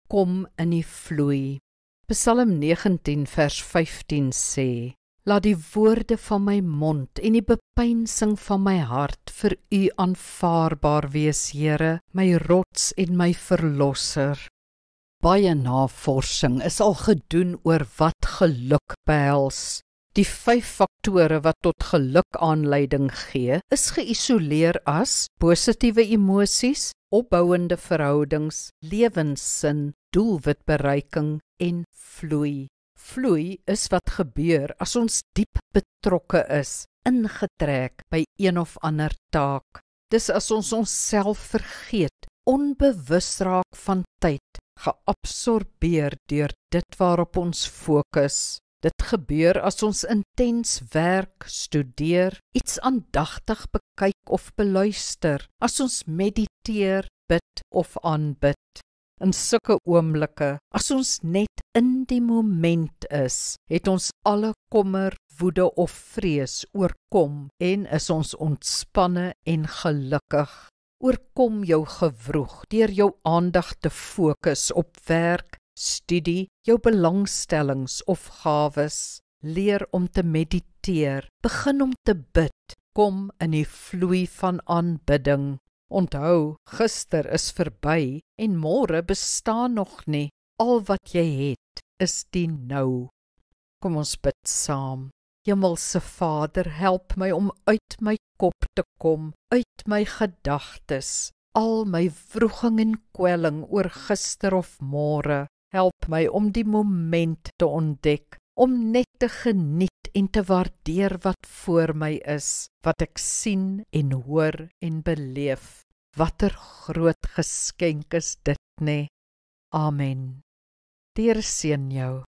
kom in die vloei. Psalm 19 vers 15 sê, laat die woorde van my mond en die bepeinsing van my hart vir u aanvaarbaar wees, Here, my rots en my verlosser. Baie navorsing is al gedoen oor wat geluk behels. Die 5 faktore wat tot geluk aanleiding gee, is geïsoleer as positiewe emosies, opbouende verhoudings, lewenssin, doelwitbereiking en vloei. Vloei is wat gebeur as ons diep betrokke is, ingetrek by een of ander taak. Dis as ons onsself vergeet, onbewus raak van tyd, geabsorbeer deur dit waarop ons fokus. Dit gebeur as ons intens werk, studeer, iets aandagtig bekyk of beluister, as ons mediteer, bid of aanbid. In sulke oomblikke, as ons net in die moment is, het ons alle kommer, woede of vrees oorkom en is ons ontspanne en gelukkig. Oorkom jou gewroeg deur jou aandag te fokus op werk, studie, jou belangstellings of gawes. Leer om te mediteer, begin om te bid, kom in die vloei van aanbidding. Onthou, gister is verby en môre bestaan nog nie. Al wat jy het, is die nou. Kom ons bid saam. Hemelse Vader, help my om uit my kop te kom, uit my gedagtes, al my wroging en kwelling oor gister of môre. Help my om die moment te ontdek, om net te geniet en te waardeer wat voor my is, wat ek sien en hoor en beleef. Watter groot geskenk is dit, nee? Amen. Die Here seën jou.